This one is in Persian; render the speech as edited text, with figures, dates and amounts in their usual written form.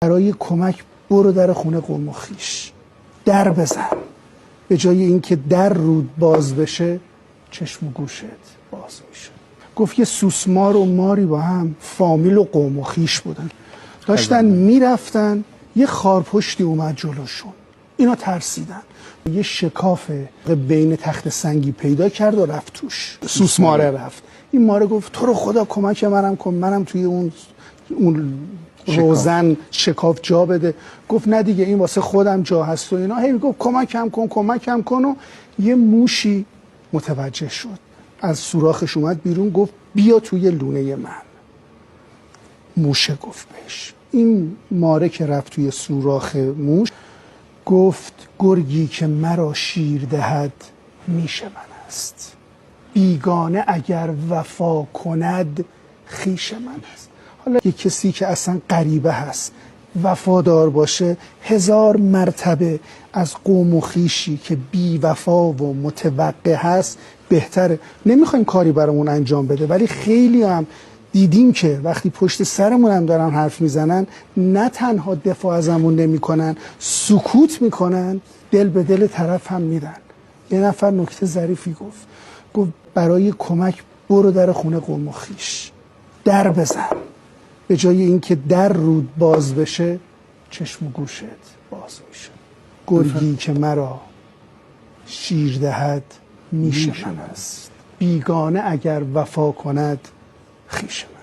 برای کمک برو در خونه قوم و خویش، در بزن. به جای اینکه در رود باز بشه چشم و گوشت باز میشه. گفت یه سوسمار و ماری با هم فامیل و قوم و خویش بودن، داشتن میرفتن، یه خارپشتی اومد جلوشون، اینا ترسیدن، یه شکاف بین تخت سنگی پیدا کرد و رفت توش. سوسماره رفت. این ماره گفت تو رو خدا کمک منم کن، منم توی اون روزن شکاف جا بده. گفت نه دیگه این واسه خودم جا هست و اینا. هی گفت کمکم کن کمکم کن. و یه موشی متوجه شد، از سوراخش اومد بیرون، گفت بیا توی لونه من. موشه گفت بهش، این ماره که رفت توی سوراخ موش گفت گرگی که مرا شیر دهد میشه من است، بیگانه اگر وفا کند خویش من است. حالا یه کسی که اصلا غریبه هست وفادار باشه 1000 مرتبه از قوم و خویشی که بی وفا و متوقع هست بهتره. نمیخوایم کاری برامون انجام بده، ولی خیلی هم دیدیم که وقتی پشت سرمون هم دارن حرف میزنن نه تنها دفاع ازمون نمیکنن، سکوت میکنن، دل به دل طرف هم میدن. یه نفر نکته ظریفی گفت برای کمک برو در خونه قوم و خویش، در بزن. به جای اینکه در رود باز بشه چشم و گوشت باز میشه. گرگی که مرا شیر دهد میشه من است، بیگانه اگر وفا کند خویش من.